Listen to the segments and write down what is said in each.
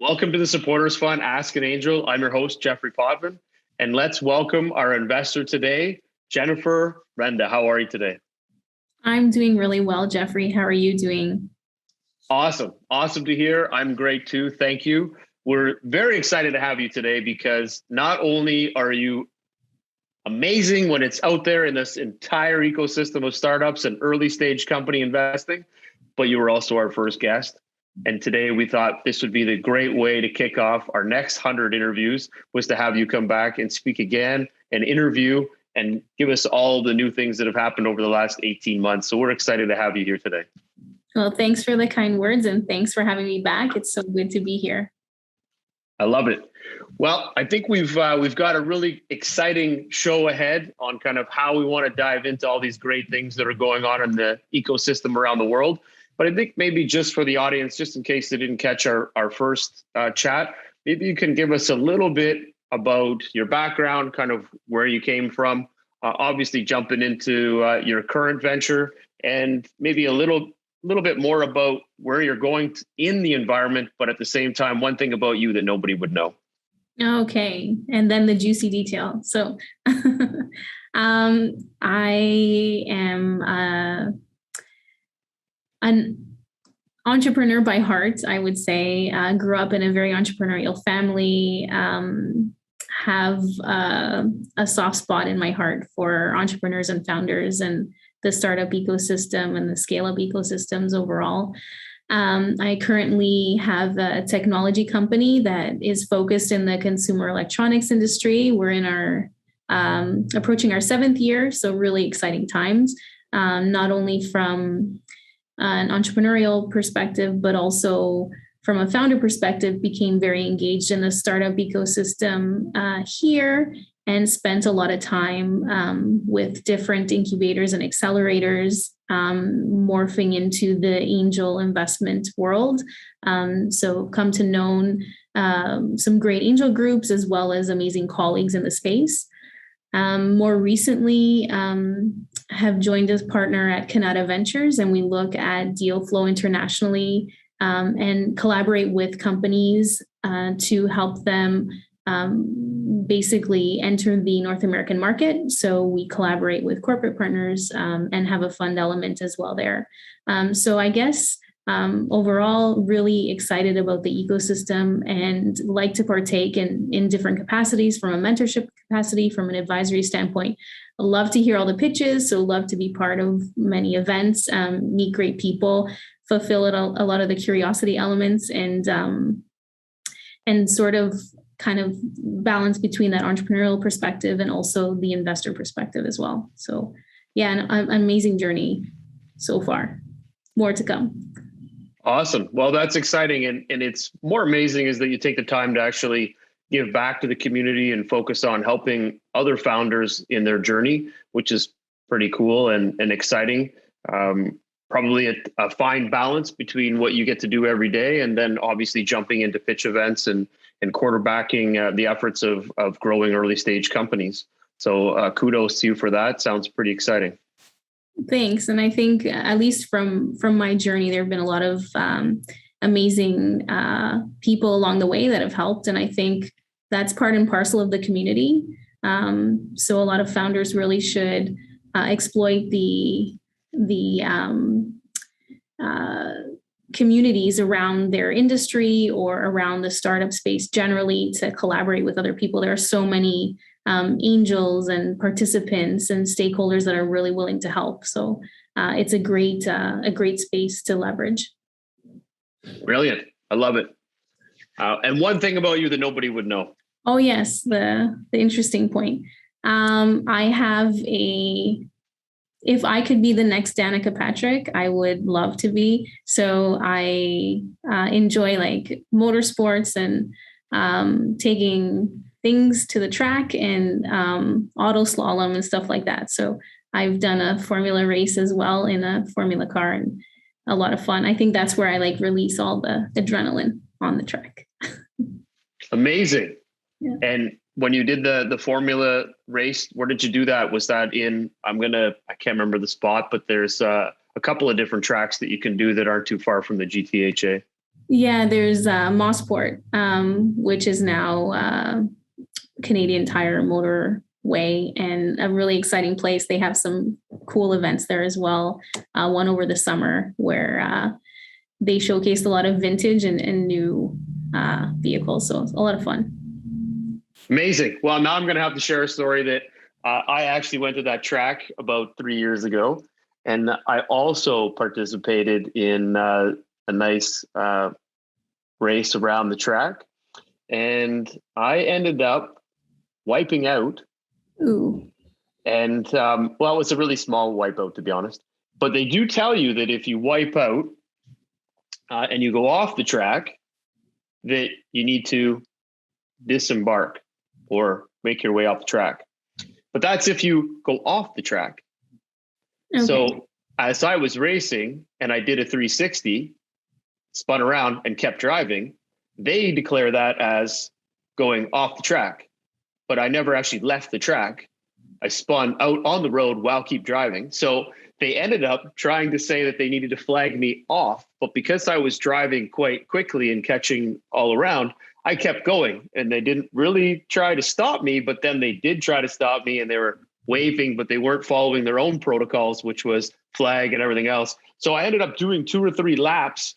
Welcome to the Supporters Fund, Ask an Angel. I'm your host, Jeffrey Potvin, and let's welcome our investor today, Jennifer Renda. How are you today? I'm doing really well, Jeffrey. How are you doing? Awesome. Awesome to hear. I'm great too. Thank you. We're very excited to have you today because not only are you amazing when it's out there in this entire ecosystem of startups and early stage company investing, but you were also our first guest. And today we thought this would be the great way to kick off our next 100 interviews, was to have you come back and speak again and interview and give us all the new things that have happened over the last 18 months. So we're excited to have you here today. Well, thanks for the kind words and thanks for having me back. It's so good to be here. I love it. Well, I think we've got a really exciting show ahead on kind of how we want to dive into all these great things that are going on in the ecosystem around the world. But I think maybe just for the audience, just in case they didn't catch our first chat, maybe you can give us a little bit about your background, kind of where you came from, obviously jumping into your current venture, and maybe a little bit more about where you're going in the environment, but at the same time, one thing about you that nobody would know. Okay. And then the juicy detail. So I am an entrepreneur by heart, I would say. Grew up in a very entrepreneurial family, have a soft spot in my heart for entrepreneurs and founders and the startup ecosystem and the scale-up ecosystems overall. I currently have a technology company that is focused in the consumer electronics industry. We're in our approaching our 7th year, so really exciting times, not only from an entrepreneurial perspective, but also from a founder perspective, became very engaged in the startup ecosystem here and spent a lot of time with different incubators and accelerators, morphing into the angel investment world. So come to know some great angel groups as well as amazing colleagues in the space. More recently, have joined as partner at Canada Ventures, and we look at deal flow internationally and collaborate with companies to help them basically enter the North American market. So we collaborate with corporate partners and have a fund element as well there. So I guess overall, really excited about the ecosystem and like to partake in different capacities, from a mentorship capacity, from an advisory standpoint. I love to hear all the pitches, so love to be part of many events, meet great people, fulfill a lot of the curiosity elements, and sort of kind of balance between that entrepreneurial perspective and also the investor perspective as well. So yeah, an amazing journey so far. More to come. Awesome. Well, that's exciting. And it's more amazing is that you take the time to actually give back to the community and focus on helping other founders in their journey, which is pretty cool and exciting. Probably a fine balance between what you get to do every day and then obviously jumping into pitch events and quarterbacking the efforts of growing early stage companies. So kudos to you for that. Sounds pretty exciting. Thanks. And I think at least from my journey, there have been a lot of amazing people along the way that have helped. And I think that's part and parcel of the community. So a lot of founders really should exploit the communities around their industry or around the startup space generally to collaborate with other people. There are so many angels and participants and stakeholders that are really willing to help. So it's a great space to leverage. Brilliant. I love it. And one thing about you that nobody would know. Oh, yes. The interesting point. I have if I could be the next Danica Patrick, I would love to be. So I enjoy like motorsports and taking things to the track and auto slalom and stuff like that. So I've done a formula race as well in a formula car, and a lot of fun. I think that's where I like release all the adrenaline on the track. Amazing. Yeah. And when you did the formula race, where did you do that? Was that in, I can't remember the spot, but there's a couple of different tracks that you can do that aren't too far from the GTHA. Yeah, there's Mossport, which is now Canadian Tire Motorway, and a really exciting place. They have some cool events there as well. One over the summer where they showcased a lot of vintage and new vehicles. So it's a lot of fun. Amazing. Well, now I'm going to have to share a story that I actually went to that track about 3 years ago, and I also participated in a nice race around the track, and I ended up wiping out. Ooh. And well, it was a really small wipeout, to be honest. But they do tell you that if you wipe out and you go off the track, that you need to disembark or make your way off the track. But that's if you go off the track. Okay. So as I was racing and I did a 360, spun around and kept driving, they declare that as going off the track. But I never actually left the track. I spun out on the road while keep driving. So they ended up trying to say that they needed to flag me off. But because I was driving quite quickly and catching all around, I kept going, and they didn't really try to stop me, but then they did try to stop me, and they were waving, but they weren't following their own protocols, which was flag and everything else. So I ended up doing 2 or 3 laps,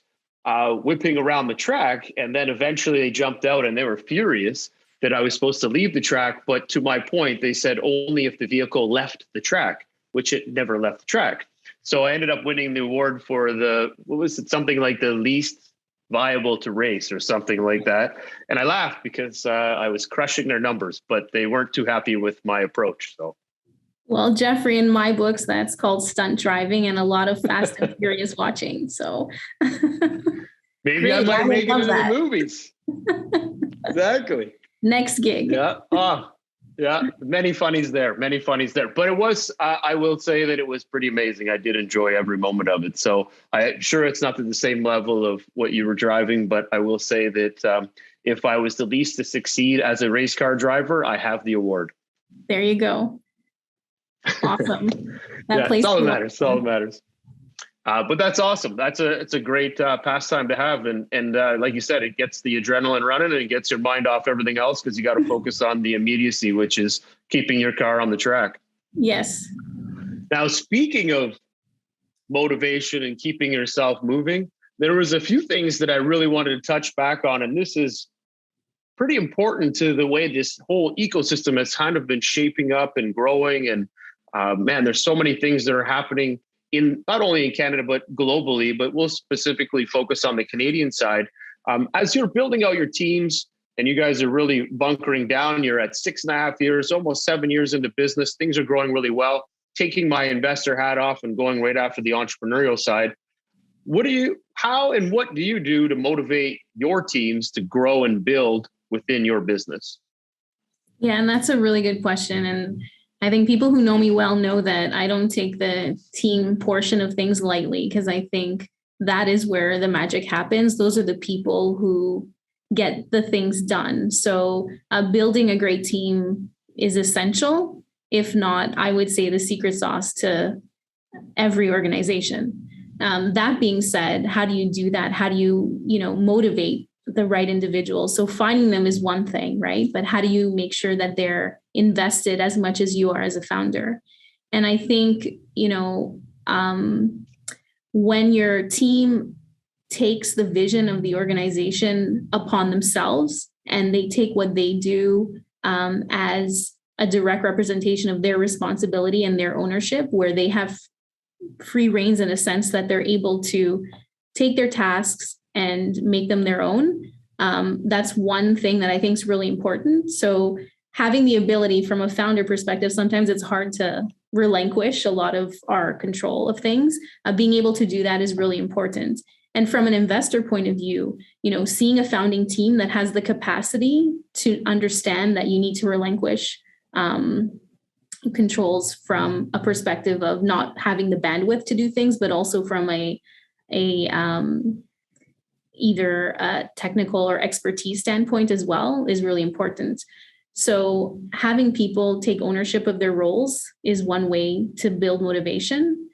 whipping around the track. And then eventually they jumped out, and they were furious that I was supposed to leave the track. But to my point, they said only if the vehicle left the track, which it never left the track. So I ended up winning the award for something like the least viable to race or something like that. And I laughed because I was crushing their numbers, but they weren't too happy with my approach. So, well, Jeffrey, in my books, that's called stunt driving and a lot of Fast and Furious watching. So maybe I might make it into the movies. Exactly. Next gig. Yeah. Yeah. Many funnies there. But it was, I will say that it was pretty amazing. I did enjoy every moment of it. So I'm sure it's not to the same level of what you were driving, but I will say that if I was the least to succeed as a race car driver, I have the award. There you go. Awesome. That's all that matters. But that's awesome. It's a great pastime to have. And like you said, it gets the adrenaline running and it gets your mind off everything else because you got to focus on the immediacy, which is keeping your car on the track. Yes. Now, speaking of motivation and keeping yourself moving, there was a few things that I really wanted to touch back on. And this is pretty important to the way this whole ecosystem has kind of been shaping up and growing. And man, there's so many things that are happening in not only in Canada, but globally, but we'll specifically focus on the Canadian side. As you're building out your teams and you guys are really bunkering down, you're at 6.5 years, almost 7 years into business, things are growing really well. Taking my investor hat off and going right after the entrepreneurial side. How and what do you do to motivate your teams to grow and build within your business? Yeah, and that's a really good question. And I think people who know me well know that I don't take the team portion of things lightly because I think that is where the magic happens. Those are the people who get the things done. So building a great team is essential. If not, I would say the secret sauce to every organization. That being said, how do you do that? How do you, motivate the right individuals? So finding them is one thing, right? But how do you make sure that they're invested as much as you are as a founder? And I think, when your team takes the vision of the organization upon themselves and they take what they do as a direct representation of their responsibility and their ownership, where they have free reins in a sense that they're able to take their tasks and make them their own. That's one thing that I think is really important. So having the ability from a founder perspective, sometimes it's hard to relinquish a lot of our control of things. Being able to do that is really important. And from an investor point of view, seeing a founding team that has the capacity to understand that you need to relinquish controls from a perspective of not having the bandwidth to do things, but also from either a technical or expertise standpoint as well is really important. So having people take ownership of their roles is one way to build motivation.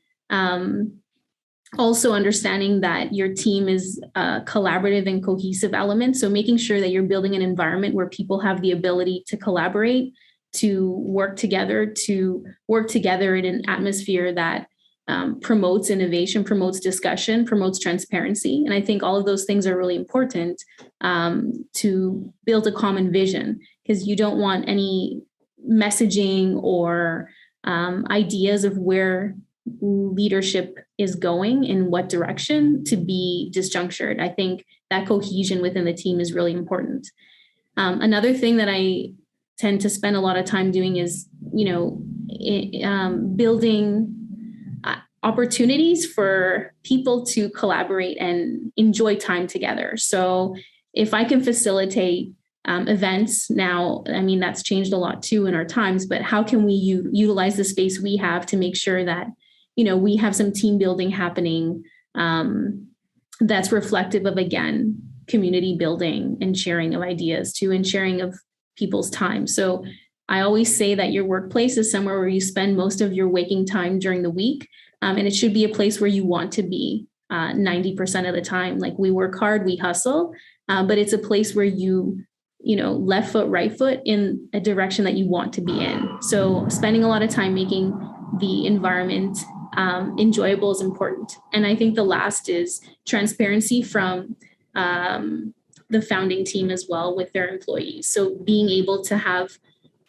Also understanding that your team is a collaborative and cohesive element. So making sure that you're building an environment where people have the ability to collaborate, to work together in an atmosphere that promotes innovation, promotes discussion, promotes transparency. And I think all of those things are really important to build a common vision, because you don't want any messaging or ideas of where leadership is going in what direction to be disjunctured. I think that cohesion within the team is really important. Another thing that I tend to spend a lot of time doing is, building opportunities for people to collaborate and enjoy time together. So if I can facilitate events now, I mean, that's changed a lot too in our times, but how can we utilize the space we have to make sure that we have some team building happening that's reflective of, again, community building and sharing of ideas too, and sharing of people's time. So I always say that your workplace is somewhere where you spend most of your waking time during the week. And it should be a place where you want to be 90% of the time. Like, we work hard, we hustle, but it's a place where left foot, right foot in a direction that you want to be in. So spending a lot of time making the environment enjoyable is important. And I think the last is transparency from the founding team as well with their employees. So being able to have,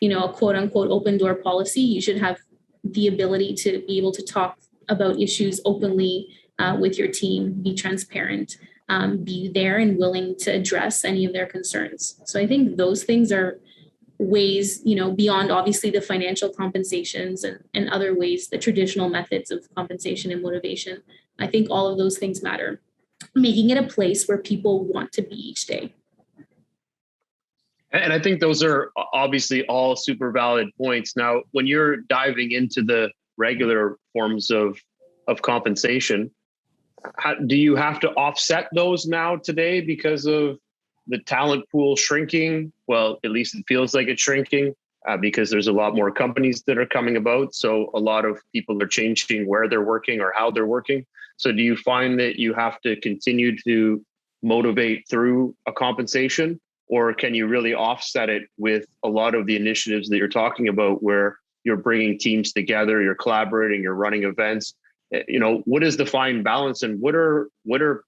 a quote unquote open door policy, you should have the ability to be able to talk about issues openly with your team, be transparent, be there and willing to address any of their concerns. So I think those things are ways, beyond obviously the financial compensations and other ways, the traditional methods of compensation and motivation. I think all of those things matter. Making it a place where people want to be each day. And I think those are obviously all super valid points. Now, when you're diving into the regular forms of compensation, do you have to offset those now today because of the talent pool shrinking? Well, at least it feels like it's shrinking because there's a lot more companies that are coming about. So a lot of people are changing where they're working or how they're working. So do you find that you have to continue to motivate through a compensation, or can you really offset it with a lot of the initiatives that you're talking about where you're bringing teams together, you're collaborating, you're running events? What is the fine balance, and what are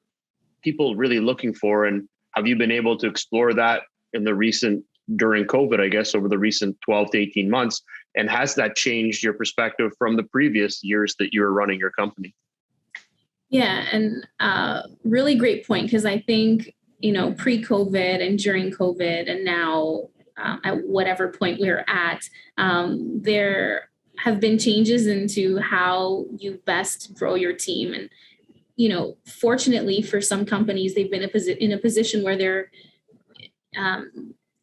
people really looking for? And have you been able to explore that during COVID, I guess, over the recent 12 to 18 months? And has that changed your perspective from the previous years that you were running your company? Yeah, and really great point, because I think, pre-COVID and during COVID and now at whatever point we're at, there have been changes into how you best grow your team. And, fortunately for some companies, they've been in a position where they're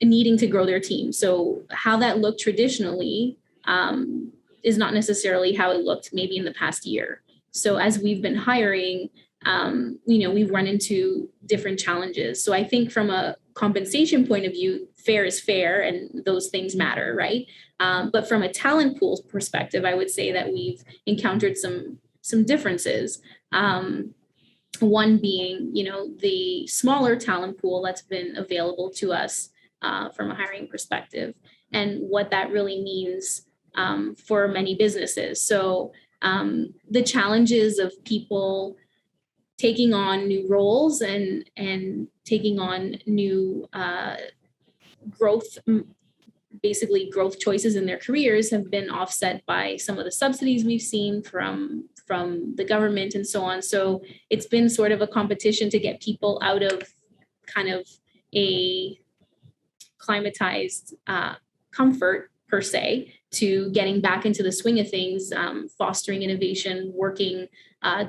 needing to grow their team. So how that looked traditionally is not necessarily how it looked maybe in the past year. So as we've been hiring, we've run into different challenges. So I think from a compensation point of view, fair is fair and those things matter, right? But from a talent pool perspective, I would say that we've encountered some differences. One being, the smaller talent pool that's been available to us from a hiring perspective, and what that really means for many businesses. So the challenges of people taking on new roles and taking on new growth choices in their careers have been offset by some of the subsidies we've seen from the government and so on. So it's been sort of a competition to get people out of kind of a climatized comfort per se to getting back into the swing of things, fostering innovation, working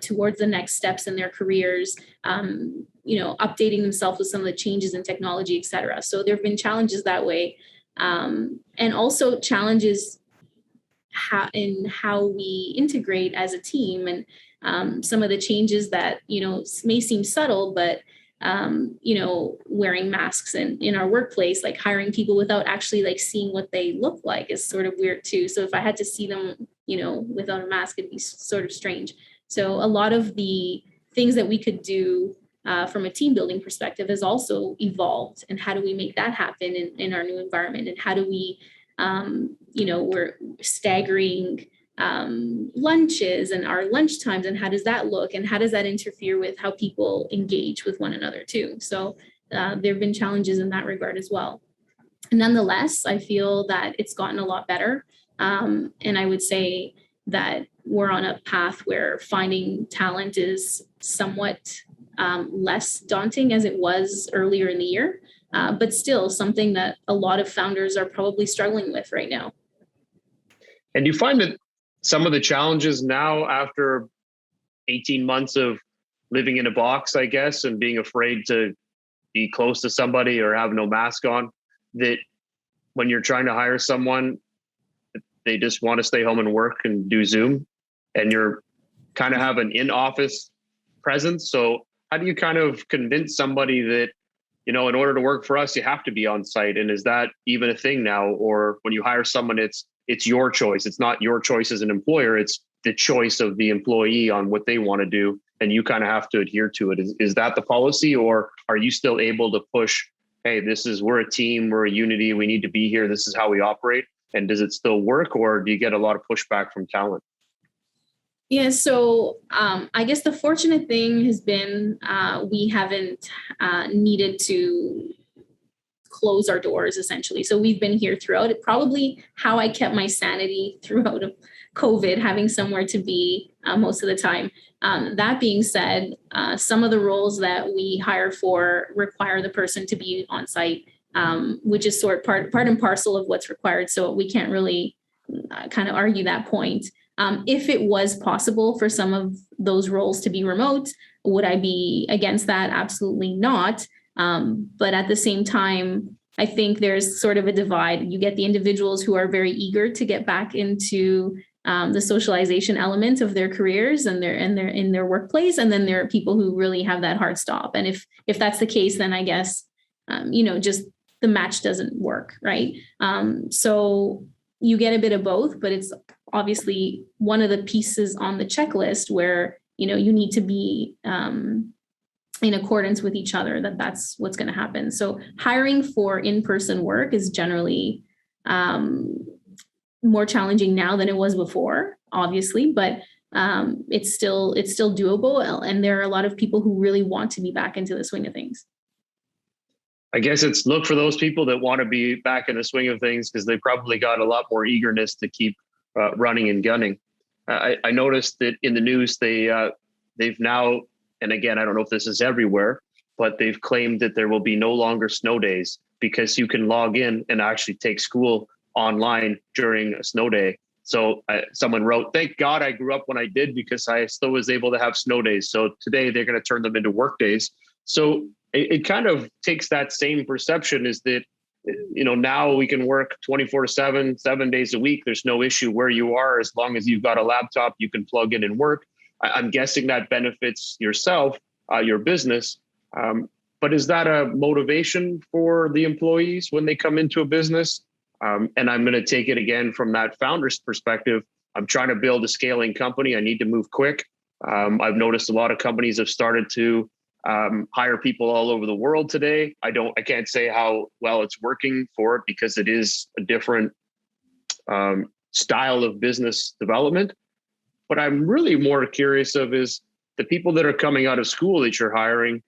towards the next steps in their careers, updating themselves with some of the changes in technology, et cetera. So there have been challenges that way. And also challenges in how we integrate as a team, and some of the changes that, may seem subtle, but wearing masks in our workplace, like hiring people without actually like seeing what they look like is sort of weird too. So if I had to see them, without a mask, it'd be sort of strange. So a lot of the things that we could do from a team building perspective has also evolved. And how do we make that happen in our new environment? And how do we, we're staggering lunches and our lunch times, and how does that look? And how does that interfere with how people engage with one another too? So there have been challenges in that regard as well. Nonetheless, I feel that it's gotten a lot better. And I would say that we're on a path where finding talent is somewhat less daunting as it was earlier in the year, but still something that a lot of founders are probably struggling with right now. And you find that some of the challenges now, after 18 months of living in a box, I guess, and being afraid to be close to somebody or have no mask on, that when you're trying to hire someone, they just want to stay home and work and do Zoom, and you're kind of have an in-office presence. So how do you kind of convince somebody that, in order to work for us, you have to be on site? And is that even a thing now? Or when you hire someone, it's your choice. It's not your choice as an employer. It's the choice of the employee on what they want to do, and you kind of have to adhere to it. Is that the policy, or are you still able to push, hey, we're a team, we're a unity, we need to be here, this is how we operate? And does it still work, or do you get a lot of pushback from talent? Yeah, so I guess the fortunate thing has been we haven't needed to close our doors, essentially. So we've been here throughout. It probably how I kept my sanity throughout COVID, having somewhere to be most of the time. That being said, some of the roles that we hire for require the person to be on site, which is part and parcel of what's required. So we can't really kind of argue that point. If it was possible for some of those roles to be remote, would I be against that? Absolutely not. But at the same time, I think there's sort of a divide. You get the individuals who are very eager to get back into the socialization element of their careers and they're in their workplace, and then there are people who really have that hard stop. And if that's the case, then I guess just the match doesn't work, right? So you get a bit of both, but it's obviously one of the pieces on the checklist where you need to be in accordance with each other, that's what's going to happen. So hiring for in-person work is generally more challenging now than it was before, obviously, but it's still doable. And there are a lot of people who really want to be back into the swing of things. I guess it's look for those people that want to be back in the swing of things, because they probably got a lot more eagerness to keep running and gunning. I noticed that in the news, they've now, and again, I don't know if this is everywhere, but they've claimed that there will be no longer snow days, because you can log in and actually take school online during a snow day. So someone wrote, "Thank God I grew up when I did, because I still was able to have snow days." So today they're going to turn them into work days. So it kind of takes that same perception, is that, now we can work 24/7, 7 days a week. There's no issue where you are. As long as you've got a laptop, you can plug in and work. I'm guessing that benefits yourself, your business. But is that a motivation for the employees when they come into a business? And I'm going to take it again from that founder's perspective. I'm trying to build a scaling company. I need to move quick. I've noticed a lot of companies have started to hire people all over the world today. I can't say how well it's working for it, because it is a different style of business development. What I'm really more curious of is the people that are coming out of school that you're hiring.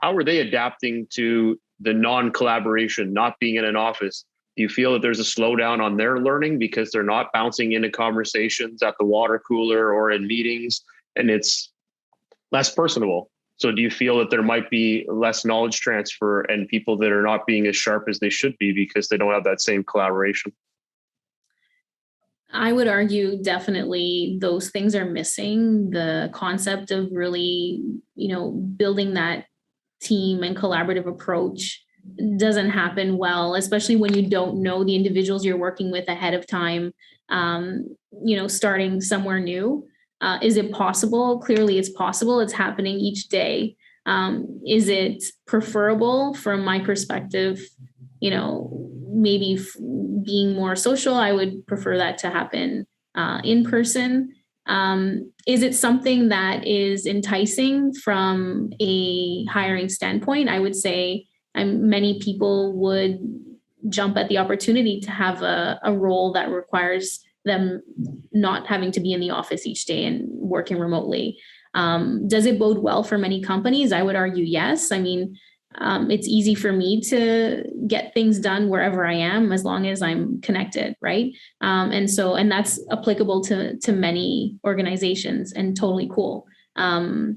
How are they adapting to the non-collaboration, not being in an office? Do you feel that there's a slowdown on their learning because they're not bouncing into conversations at the water cooler or in meetings, and it's less personable? So do you feel that there might be less knowledge transfer and people that are not being as sharp as they should be because they don't have that same collaboration? I would argue definitely those things are missing. The concept of really, building that team and collaborative approach doesn't happen well, especially when you don't know the individuals you're working with ahead of time, starting somewhere new. Is it possible? Clearly it's possible. It's happening each day. Is it preferable from my perspective? Maybe being more social, I would prefer that to happen in person. Is it something that is enticing from a hiring standpoint? I would say many people would jump at the opportunity to have a role that requires them not having to be in the office each day and working remotely. Does it bode well for many companies? I would argue yes. I mean, it's easy for me to get things done wherever I am as long as I'm connected, right? And that's applicable to many organizations and totally cool. But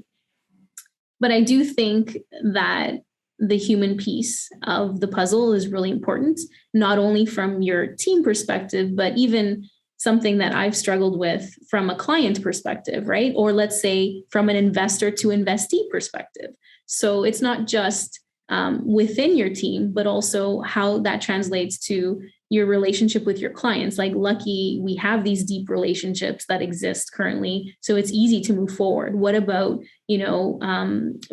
I do think that the human piece of the puzzle is really important, not only from your team perspective, but even something that I've struggled with from a client perspective, right? Or let's say from an investor to investee perspective. So it's not just within your team, but also how that translates to your relationship with your clients. Like, lucky we have these deep relationships that exist currently, so it's easy to move forward. What about,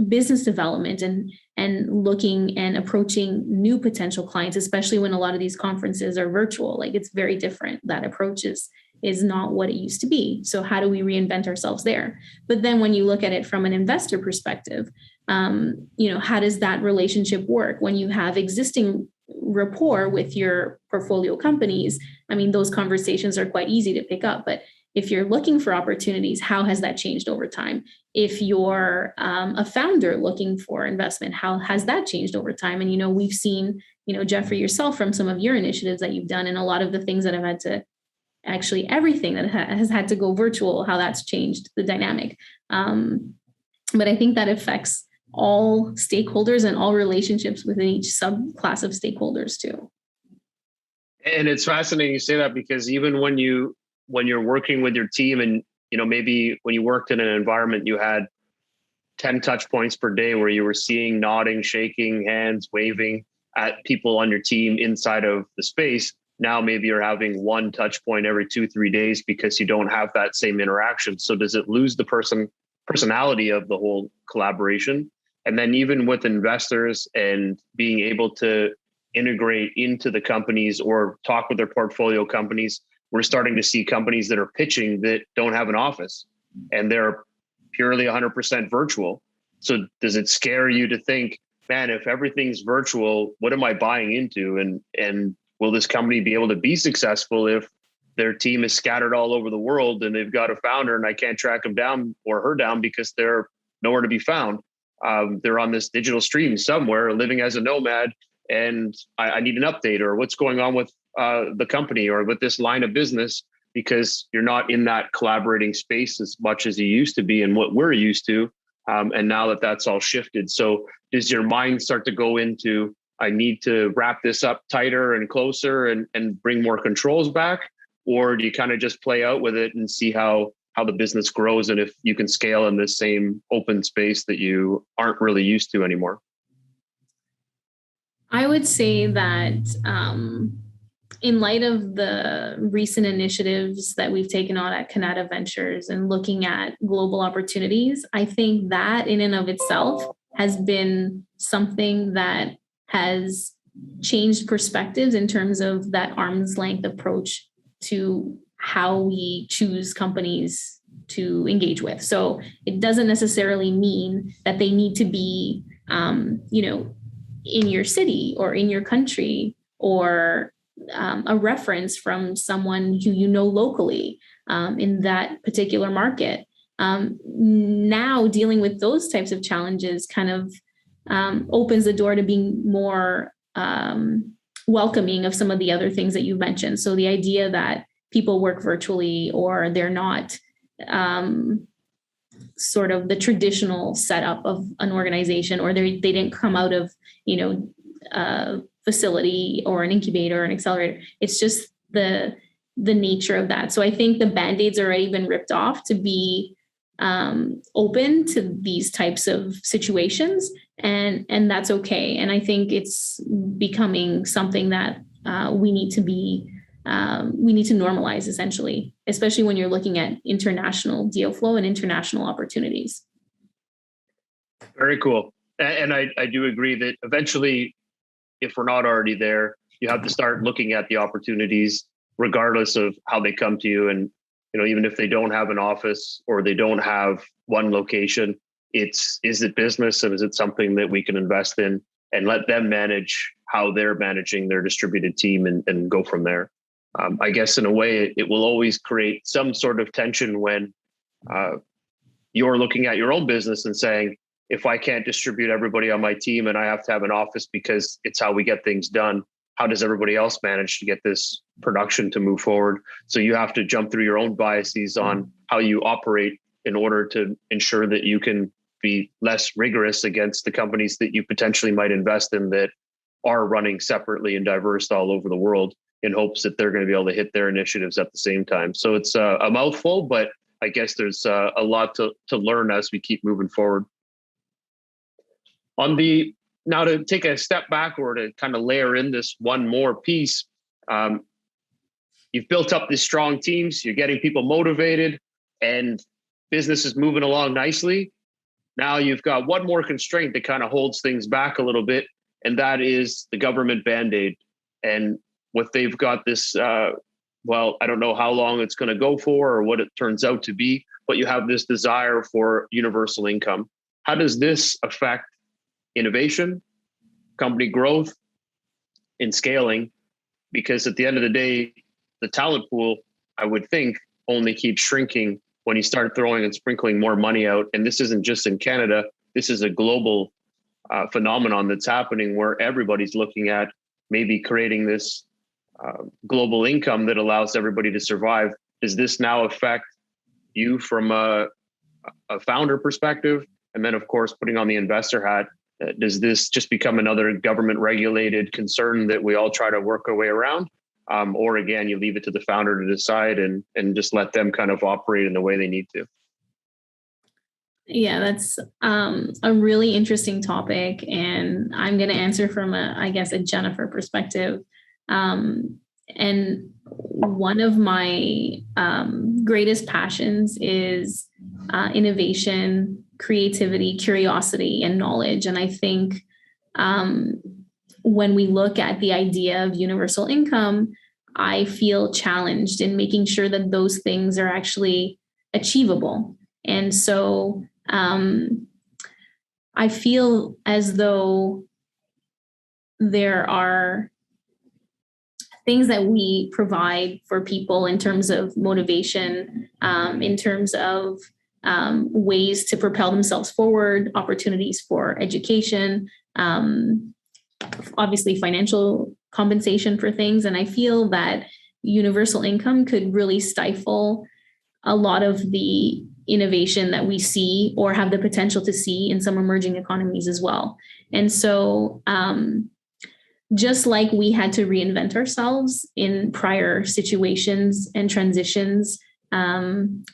business development and looking and approaching new potential clients, especially when a lot of these conferences are virtual? Like, it's very different. That approach is not what it used to be. So how do we reinvent ourselves there? But then when you look at it from an investor perspective, how does that relationship work when you have existing rapport with your portfolio companies? I mean, those conversations are quite easy to pick up, but if you're looking for opportunities, how has that changed over time? If you're a founder looking for investment, how has that changed over time? And, we've seen, Jeffrey, yourself, from some of your initiatives that you've done, and a lot of the things that have had to everything that has had to go virtual, how that's changed the dynamic. But I think that affects all stakeholders and all relationships within each subclass of stakeholders too. And it's fascinating you say that, because even when you're working with your team, and maybe when you worked in an environment, you had 10 touch points per day where you were seeing, nodding, shaking hands, waving at people on your team inside of the space. Now maybe you're having one touch point every 2-3 days because you don't have that same interaction. So does it lose the personality of the whole collaboration? And then even with investors and being able to integrate into the companies or talk with their portfolio companies, we're starting to see companies that are pitching that don't have an office and they're purely 100% virtual. So does it scare you to think, man, if everything's virtual, what am I buying into? And will this company be able to be successful if their team is scattered all over the world and they've got a founder and I can't track him down or her down because they're nowhere to be found? They're on this digital stream somewhere, living as a nomad, and I need an update, or what's going on with the company or with this line of business, because you're not in that collaborating space as much as you used to be and what we're used to. And now that's all shifted. So does your mind start to go into, I need to wrap this up tighter and closer and bring more controls back? Or do you kind of just play out with it and see how the business grows and if you can scale in this same open space that you aren't really used to anymore? I would say that in light of the recent initiatives that we've taken on at Canada Ventures and looking at global opportunities, I think that in and of itself has been something that has changed perspectives in terms of that arm's length approach to how we choose companies to engage with. So it doesn't necessarily mean that they need to be, in your city or in your country, or a reference from someone who locally in that particular market. Now dealing with those types of challenges kind of opens the door to being more welcoming of some of the other things that you mentioned. So the idea that people work virtually, or they're not sort of the traditional setup of an organization, or they didn't come out of, a facility or an incubator or an accelerator. It's just the nature of that. So I think the Band-Aids already been ripped off to be open to these types of situations, and that's okay. And I think it's becoming something that we need to normalize, essentially, especially when you're looking at international deal flow and international opportunities. Very cool. And I do agree that eventually, if we're not already there, you have to start looking at the opportunities regardless of how they come to you. And even if they don't have an office or they don't have one location, is it business, and is it something that we can invest in and let them manage how they're managing their distributed team and go from there. I guess in a way, it will always create some sort of tension when you're looking at your own business and saying, if I can't distribute everybody on my team and I have to have an office because it's how we get things done, how does everybody else manage to get this production to move forward? So you have to jump through your own biases on how you operate in order to ensure that you can be less rigorous against the companies that you potentially might invest in that are running separately and diverse all over the world, in hopes that they're going to be able to hit their initiatives at the same time. So it's a mouthful, but I guess there's a lot to learn as we keep moving forward. Now to take a step back or to kind of layer in this one more piece, you've built up these strong teams, you're getting people motivated, and business is moving along nicely. Now you've got one more constraint that kind of holds things back a little bit, and that is the government Band-Aid. And what they've got this, I don't know how long it's going to go for or what it turns out to be, but you have this desire for universal income. How does this affect innovation, company growth, and scaling? Because at the end of the day, the talent pool, I would think, only keeps shrinking when you start throwing and sprinkling more money out. And this isn't just in Canada. This is a global phenomenon that's happening where everybody's looking at maybe creating this global income that allows everybody to survive. Does this now affect you from a founder perspective? And then, of course, putting on the investor hat, does this just become another government regulated concern that we all try to work our way around? Or again, you leave it to the founder to decide and just let them kind of operate in the way they need to? Yeah, that's a really interesting topic. And I'm going to answer from a Jennifer perspective. And one of my greatest passions is innovation, creativity, curiosity, and knowledge. And I think when we look at the idea of universal income, I feel challenged in making sure that those things are actually achievable. And so I feel as though there are things that we provide for people in terms of motivation, in terms of ways to propel themselves forward, opportunities for education, obviously financial compensation for things. And I feel that universal income could really stifle a lot of the innovation that we see or have the potential to see in some emerging economies as well. And so just like we had to reinvent ourselves in prior situations and transitions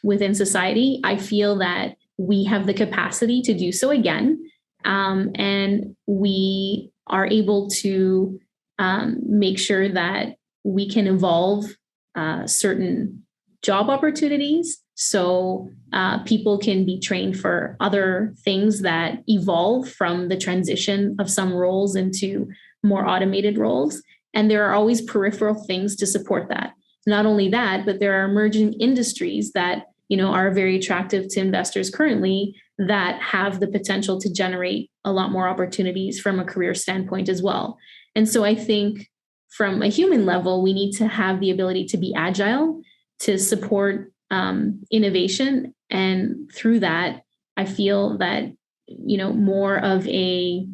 within society, I feel that we have the capacity to do so again. And we are able to make sure that we can evolve certain job opportunities so people can be trained for other things that evolve from the transition of some roles into more automated roles. And there are always peripheral things to support that. Not only that, but there are emerging industries that, are very attractive to investors currently that have the potential to generate a lot more opportunities from a career standpoint as well. And so I think from a human level, we need to have the ability to be agile, to support innovation. And through that, I feel that, more of a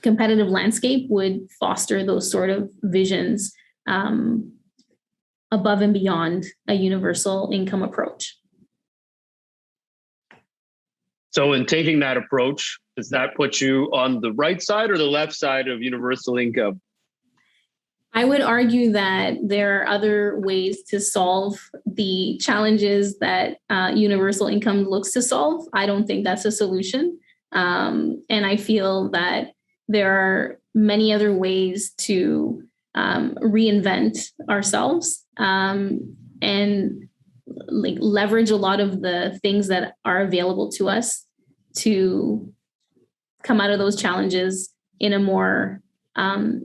competitive landscape would foster those sort of visions above and beyond a universal income approach. So in taking that approach, does that put you on the right side or the left side of universal income? I would argue that there are other ways to solve the challenges that universal income looks to solve. I don't think that's a solution. And I feel that there are many other ways to reinvent ourselves and leverage a lot of the things that are available to us to come out of those challenges in a more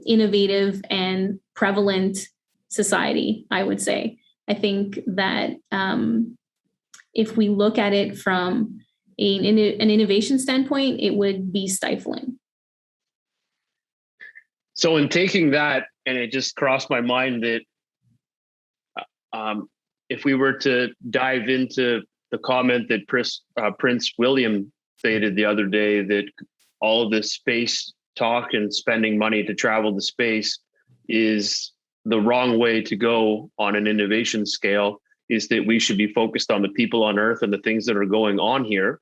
innovative and prevalent society, I would say. I think that if we look at it from an innovation standpoint, it would be stifling. So in taking that, and it just crossed my mind that if we were to dive into the comment that Prince William stated the other day, that all of this space talk and spending money to travel to space is the wrong way to go on an innovation scale, is that we should be focused on the people on Earth and the things that are going on here.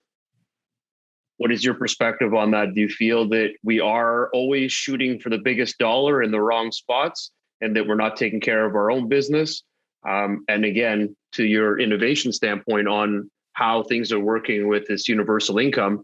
What is your perspective on that? Do you feel that we are always shooting for the biggest dollar in the wrong spots and that we're not taking care of our own business? And again, to your innovation standpoint on how things are working with this universal income,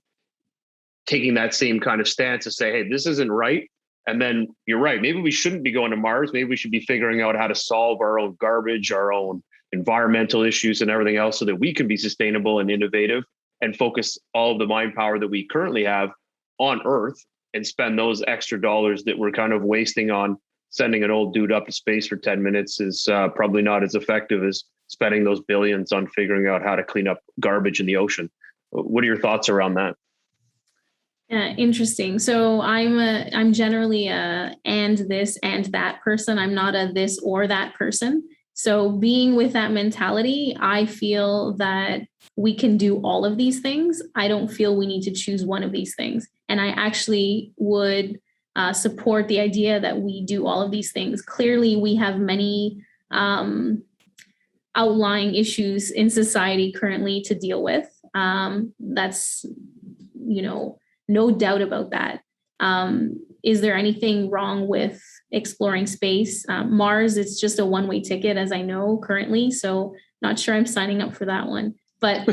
taking that same kind of stance to say, hey, this isn't right. And then you're right, maybe we shouldn't be going to Mars. Maybe we should be figuring out how to solve our own garbage, our own environmental issues and everything else so that we can be sustainable and innovative and focus all of the mind power that we currently have on Earth and spend those extra dollars that we're kind of wasting on sending an old dude up to space for 10 minutes is probably not as effective as spending those billions on figuring out how to clean up garbage in the ocean. What are your thoughts around that? Interesting. So I'm generally a and this and that person. I'm not a this or that person. So being with that mentality, I feel that we can do all of these things. I don't feel we need to choose one of these things. And I actually would support the idea that we do all of these things. Clearly, we have many outlying issues in society currently to deal with. That's, no doubt about that. Is there anything wrong with exploring space? Mars, it's just a one-way ticket, as I know currently. So not sure I'm signing up for that one, but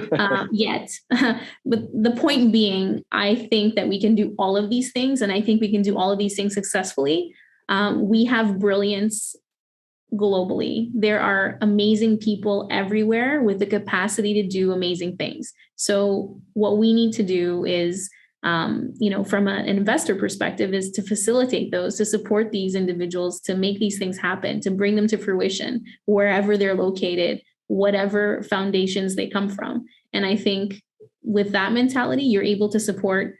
yet. But the point being, I think that we can do all of these things, and I think we can do all of these things successfully. We have brilliance globally. There are amazing people everywhere with the capacity to do amazing things. So what we need to do is from an investor perspective, is to facilitate those, to support these individuals, to make these things happen, to bring them to fruition wherever they're located, whatever foundations they come from. And I think with that mentality, you're able to support,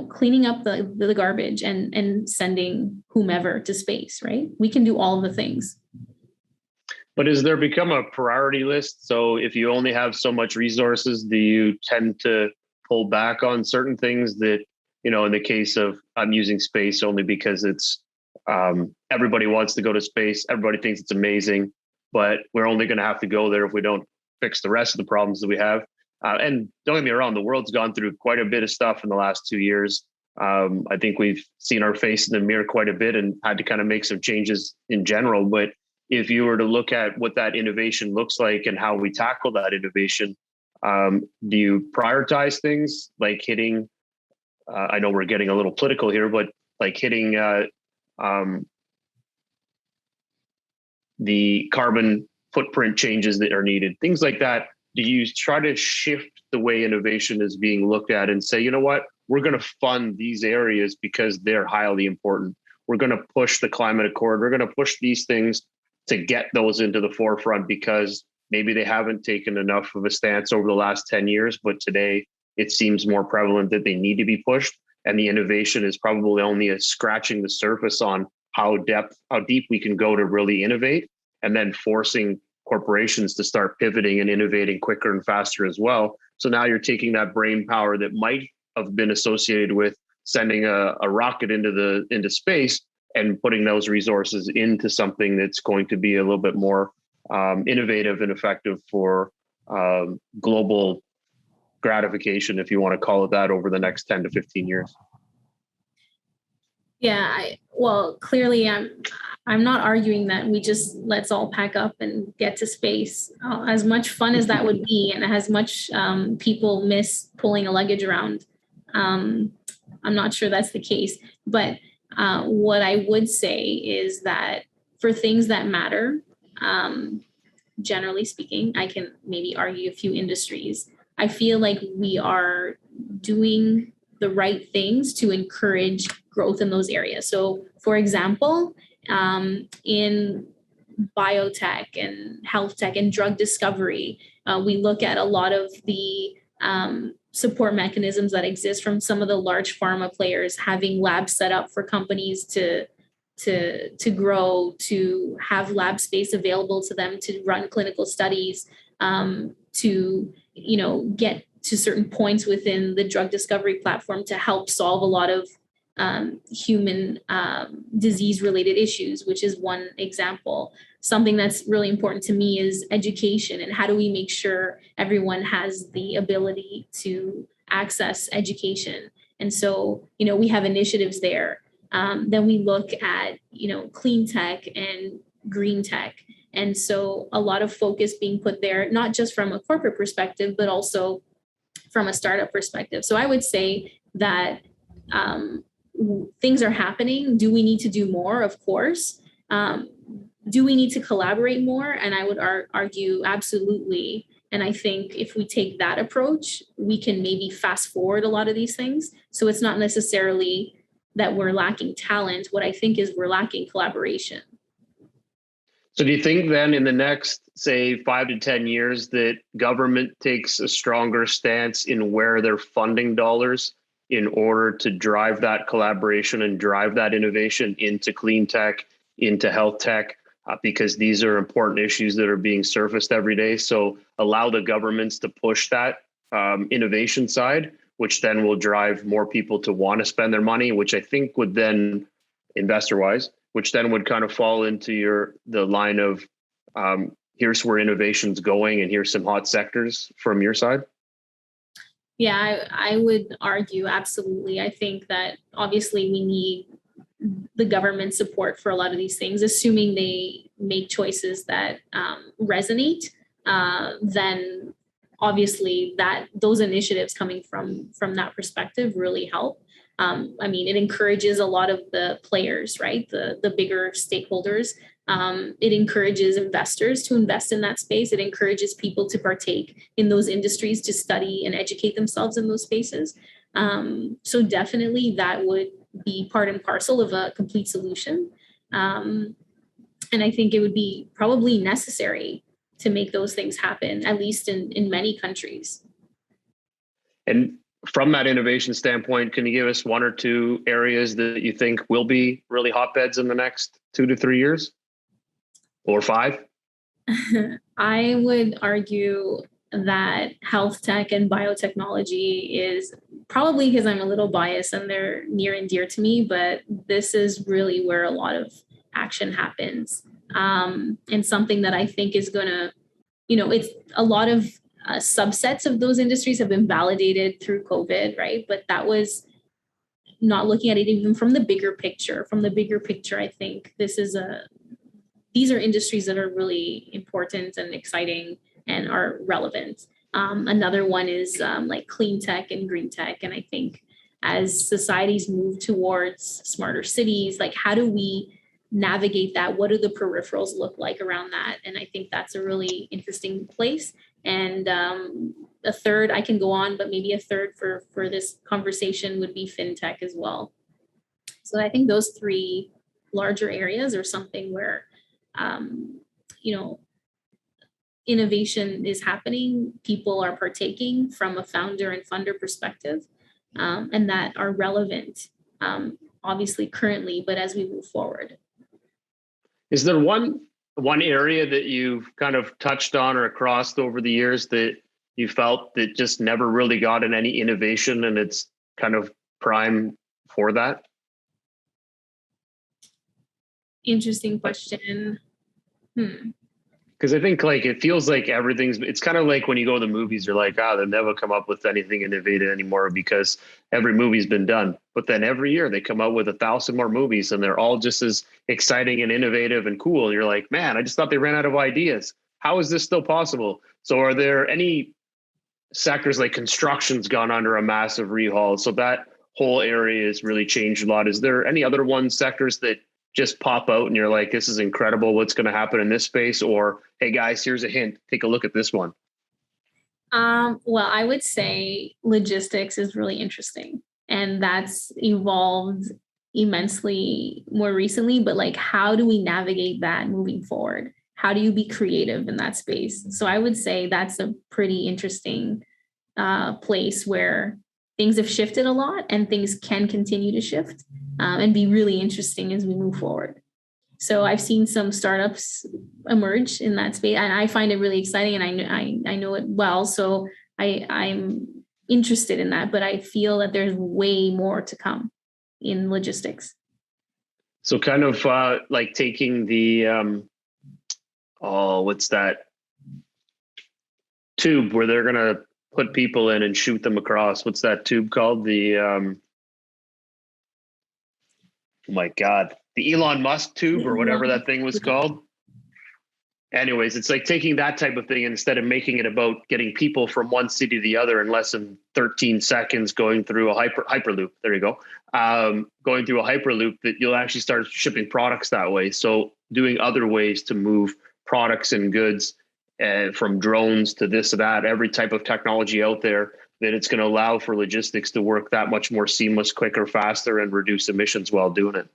cleaning up the garbage and sending whomever to space, right? We can do all the things. But has there become a priority list? So if you only have so much resources, do you tend to pull back on certain things that, in the case of, I'm using space only because it's everybody wants to go to space. Everybody thinks it's amazing, but we're only going to have to go there if we don't fix the rest of the problems that we have. And don't get me wrong, the world's gone through quite a bit of stuff in the last 2 years. I think we've seen our face in the mirror quite a bit and had to kind of make some changes in general. But if you were to look at what that innovation looks like and how we tackle that innovation, do you prioritize things like hitting, I know we're getting a little political here, but like hitting the carbon footprint changes that are needed, things like that? Do you try to shift the way innovation is being looked at and say, you know what, we're going to fund these areas because they're highly important. We're going to push the climate accord. We're going to push these things to get those into the forefront because maybe they haven't taken enough of a stance over the last 10 years, but today it seems more prevalent that they need to be pushed. And the innovation is probably only scratching the surface on how deep we can go to really innovate, and then forcing corporations to start pivoting and innovating quicker and faster as well. So now you're taking that brain power that might have been associated with sending a rocket into space and putting those resources into something that's going to be a little bit more innovative and effective for global gratification, if you want to call it that, over the next 10 to 15 years. Yeah, clearly I'm not arguing that we just let's all pack up and get to space. As much fun as that would be, and as much people miss pulling a luggage around, I'm not sure that's the case. But what I would say is that for things that matter, generally speaking, I can maybe argue a few industries. I feel like we are doing the right things to encourage growth in those areas. So, for example, in biotech and health tech and drug discovery. We look at a lot of the support mechanisms that exist from some of the large pharma players, having labs set up for companies to grow, to have lab space available to them to run clinical studies, to get to certain points within the drug discovery platform to help solve a lot of human disease-related issues, which is one example. Something that's really important to me is education, and how do we make sure everyone has the ability to access education? And so, we have initiatives there. Then we look at, clean tech and green tech. And so a lot of focus being put there, not just from a corporate perspective, but also from a startup perspective. So I would say that things are happening. Do we need to do more? Of course. Do we need to collaborate more? And I would argue absolutely. And I think if we take that approach, we can maybe fast forward a lot of these things. So it's not necessarily that we're lacking talent. What I think is we're lacking collaboration. So do you think then in the next, say, 5 to 10 years that government takes a stronger stance in where they're funding dollars in order to drive that collaboration and drive that innovation into clean tech, into health tech, because these are important issues that are being surfaced every day? So allow the governments to push that innovation side, which then will drive more people to want to spend their money, which I think would then, investor-wise, which then would kind of fall into the line of here's where innovation's going and here's some hot sectors from your side? Yeah, I would argue absolutely. I think that obviously we need the government support for a lot of these things, assuming they make choices that resonate, then obviously those initiatives coming from that perspective really help. It encourages a lot of the players, right? The bigger stakeholders. It encourages investors to invest in that space. It encourages people to partake in those industries, to study and educate themselves in those spaces. So definitely that would be part and parcel of a complete solution. And I think it would be probably necessary to make those things happen, at least in many countries. And from that innovation standpoint, can you give us one or two areas that you think will be really hotbeds in the next 2 to 3 years or 5? I would argue that health tech and biotechnology is probably, because I'm a little biased and they're near and dear to me, but this is really where a lot of action happens. And something that I think is going to, it's a lot of subsets of those industries have been validated through COVID, right? But that was not looking at it even from the bigger picture. From the bigger picture, I think these are industries that are really important and exciting and are relevant. Another one is like clean tech and green tech. And I think as societies move towards smarter cities, like how do we navigate that? What do the peripherals look like around that? And I think that's a really interesting place. And a third, I can go on, but maybe a third for this conversation would be fintech as well. So I think those three larger areas are something where, innovation is happening, people are partaking from a founder and funder perspective, and that are relevant, obviously currently, but as we move forward. Is there one area that you've kind of touched on or crossed over the years that you felt that just never really got in any innovation and it's kind of prime for that? Interesting question. Because I think it feels like it's kind of like when you go to the movies, you're like, they'll never come up with anything innovative anymore because every movie's been done. But then every year they come out with 1,000 more movies and they're all just as exciting and innovative and cool. And you're like, man, I just thought they ran out of ideas. How is this still possible? So are there any sectors like construction's gone under a massive rehaul? So that whole area has really changed a lot. Is there any other sectors that just pop out and you're like, this is incredible, what's going to happen in this space? Or, hey guys, here's a hint, take a look at this one? Well, I would say logistics is really interesting. And that's evolved immensely more recently, but like, how do we navigate that moving forward? How do you be creative in that space? So I would say that's a pretty interesting place where things have shifted a lot and things can continue to shift and be really interesting as we move forward. So I've seen some startups emerge in that space, and I find it really exciting, and I know it well. So I'm interested in that, but I feel that there's way more to come in logistics. So kind of like taking the what's that tube where they're gonna put people in and shoot them across? What's that tube called? The oh my God, the Elon Musk tube or whatever that thing was called. Anyways, it's like taking that type of thing, instead of making it about getting people from one city to the other in less than 13 seconds, going through a hyperloop. There you go. Going through a hyperloop, that you'll actually start shipping products that way. So doing other ways to move products and goods, from drones to this or that, every type of technology out there, that it's going to allow for logistics to work that much more seamless, quicker, faster, and reduce emissions while doing it.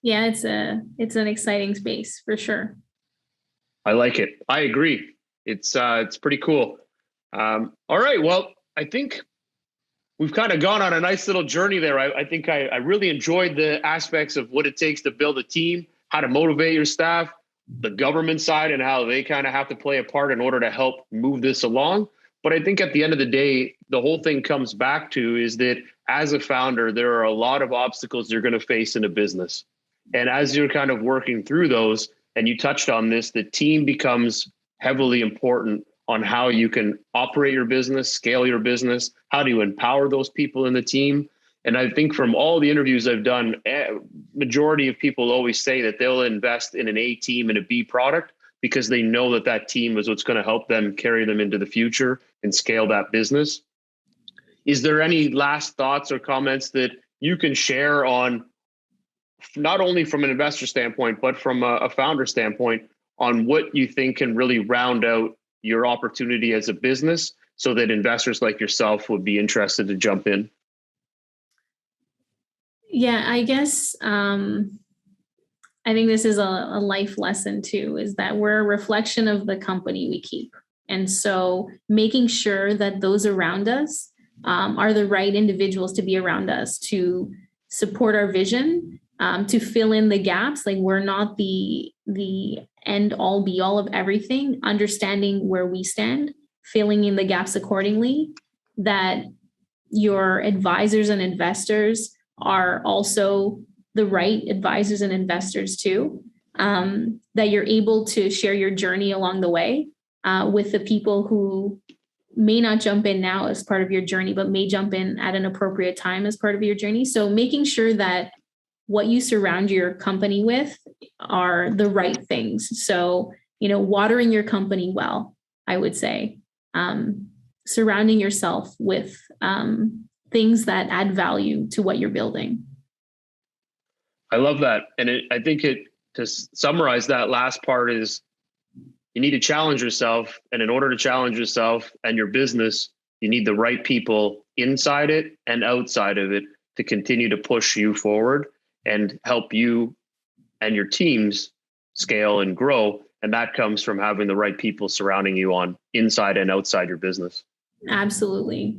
Yeah, it's an exciting space for sure. I like it. I agree. It's pretty cool. All right. Well, I think we've kind of gone on a nice little journey there. I think I really enjoyed the aspects of what it takes to build a team, how to motivate your staff, the government side, and how they kind of have to play a part in order to help move this along. But I think at the end of the day, the whole thing comes back to is that as a founder, there are a lot of obstacles you're going to face in a business. And as you're kind of working through those, and you touched on this, the team becomes heavily important on how you can operate your business, scale your business. How do you empower those people in the team? And I think from all the interviews I've done, majority of people always say that they'll invest in an A team and a B product because they know that that team is what's going to help them carry them into the future and scale that business. Is there any last thoughts or comments that you can share on, not only from an investor standpoint, but from a founder standpoint, on what you think can really round out your opportunity as a business so that investors like yourself would be interested to jump in? Yeah, I guess I think this is a life lesson too, is that we're a reflection of the company we keep. And so making sure that those around us are the right individuals to be around us, to support our vision, to fill in the gaps. Like, we're not the end all be all of everything, understanding where we stand, filling in the gaps accordingly, that your advisors and investors are also the right advisors and investors too, that you're able to share your journey along the way with the people who may not jump in now as part of your journey, but may jump in at an appropriate time as part of your journey. So making sure that what you surround your company with are the right things. So, watering your company well, I would say, surrounding yourself with things that add value to what you're building. I love that. And I think to summarize that last part is, you need to challenge yourself. And in order to challenge yourself and your business, you need the right people inside it and outside of it to continue to push you forward and help you and your teams scale and grow. And that comes from having the right people surrounding you on inside and outside your business. Absolutely.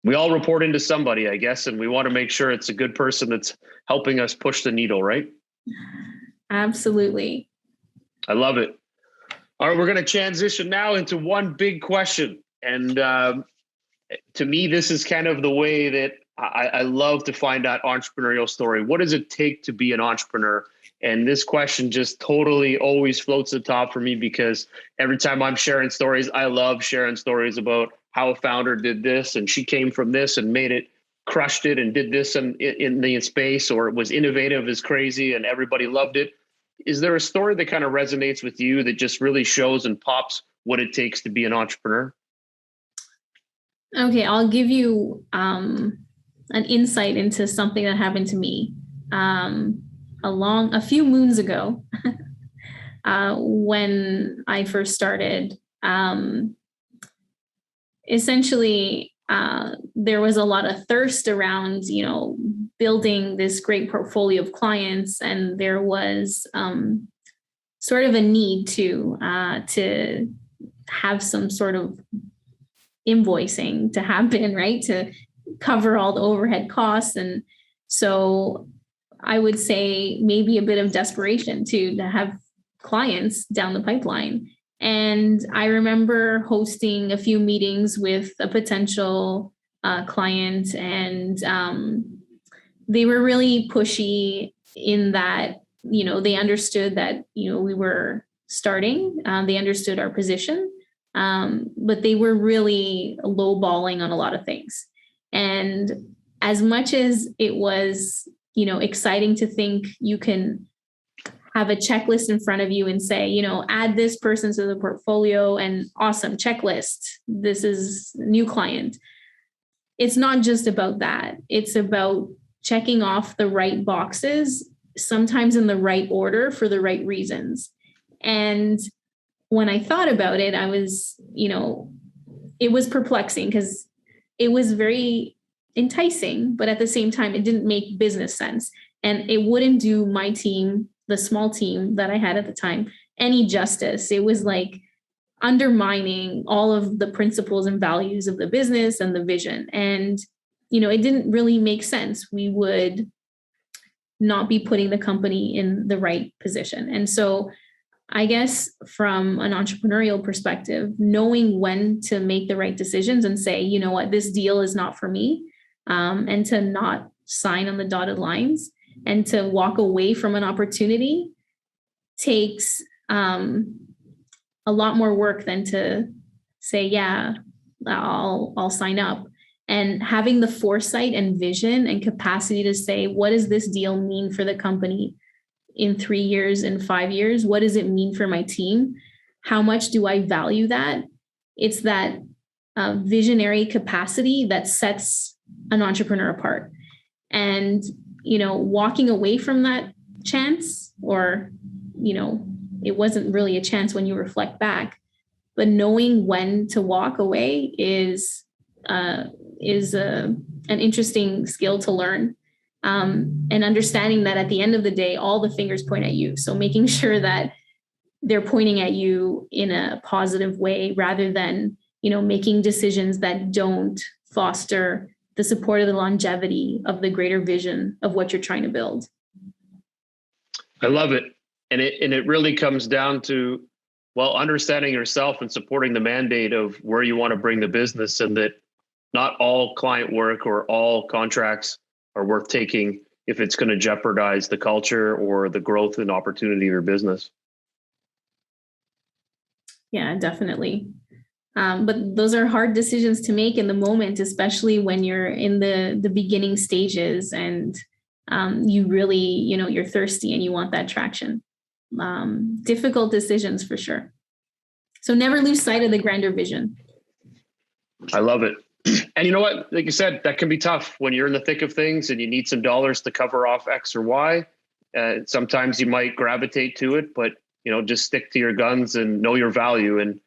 We all report into somebody, I guess, and we want to make sure it's a good person that's helping us push the needle, right? Absolutely. I love it. All right, we're going to transition now into one big question. And to me, this is kind of the way that I love to find out entrepreneurial story. What does it take to be an entrepreneur? And this question just totally always floats to the top for me, because every time I'm sharing stories, I love sharing stories about how a founder did this and she came from this and made it, crushed it and did this in the space, or it was innovative as crazy and everybody loved it. Is there a story that kind of resonates with you that just really shows and pops what it takes to be an entrepreneur? Okay, I'll give you an insight into something that happened to me a few moons ago when I first started. Essentially, there was a lot of thirst around, building this great portfolio of clients, and there was sort of a need to have some sort of invoicing to happen, right? To cover all the overhead costs. And so I would say maybe a bit of desperation to have clients down the pipeline. And I remember hosting a few meetings with a potential client, and they were really pushy in that, they understood that, we were starting, they understood our position, but they were really lowballing on a lot of things. And as much as it was, exciting to think you can have a checklist in front of you and say, add this person to the portfolio and awesome checklist, this is a new client. It's not just about that. It's about checking off the right boxes, sometimes in the right order for the right reasons. And when I thought about it, I was, it was perplexing because it was very enticing, but at the same time, it didn't make business sense. And it wouldn't do my team, the small team that I had at the time, any justice. It was like undermining all of the principles and values of the business and the vision. And, it didn't really make sense. We would not be putting the company in the right position. And so I guess from an entrepreneurial perspective, knowing when to make the right decisions and say, you know what, this deal is not for me, and to not sign on the dotted lines and to walk away from an opportunity takes a lot more work than to say, yeah, I'll sign up. And having the foresight and vision and capacity to say, what does this deal mean for the company in 3 years, in 5 years? What does it mean for my team? How much do I value that? It's that visionary capacity that sets an entrepreneur apart. And, walking away from that chance, or, it wasn't really a chance when you reflect back, but knowing when to walk away is an interesting skill to learn. And understanding that at the end of the day, all the fingers point at you. So making sure that they're pointing at you in a positive way, rather than, making decisions that don't foster the support of the longevity of the greater vision of what you're trying to build. I love it. And it really comes down to, understanding yourself and supporting the mandate of where you want to bring the business, and that not all client work or all contracts are worth taking if it's going to jeopardize the culture or the growth and opportunity of your business. Yeah, definitely. But those are hard decisions to make in the moment, especially when you're in the beginning stages and you really, you're thirsty and you want that traction. Difficult decisions for sure. So never lose sight of the grander vision. I love it. And you know what, like you said, that can be tough when you're in the thick of things and you need some dollars to cover off X or Y. Sometimes you might gravitate to it, but just stick to your guns and know your value, and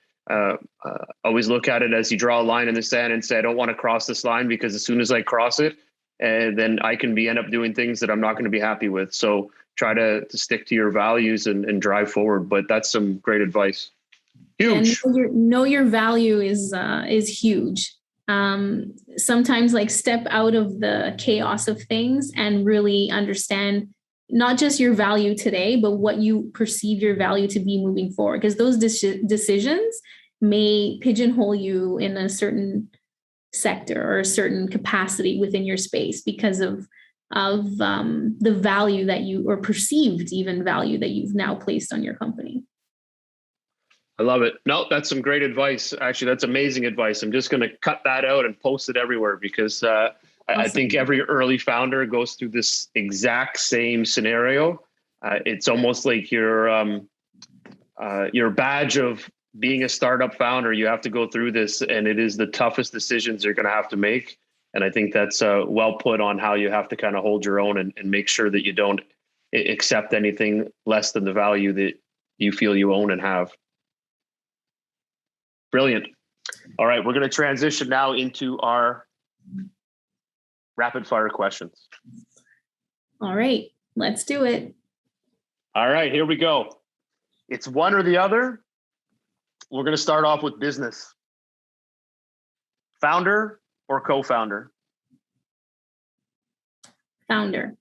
always look at it as you draw a line in the sand and say, I don't want to cross this line, because as soon as I cross it, then I can end up doing things that I'm not going to be happy with. So try to stick to your values and drive forward. But that's some great advice. Huge. And know your value is huge. Sometimes step out of the chaos of things and really understand not just your value today, but what you perceive your value to be moving forward. Because those decisions may pigeonhole you in a certain sector or a certain capacity within your space because of the value that you, or perceived even value that you've now placed on your company. I love it. No, that's some great advice. Actually, that's amazing advice. I'm just going to cut that out and post it everywhere, because awesome. I think every early founder goes through this exact same scenario. It's almost like your badge of being a startup founder. You have to go through this, and it is the toughest decisions you're going to have to make. And I think that's well put on how you have to kind of hold your own and make sure that you don't accept anything less than the value that you feel you own and have. Brilliant. All right, we're going to transition now into our rapid fire questions. All right, let's do it. All right, here we go. It's one or the other. We're going to start off with business. Founder or co-founder? Founder.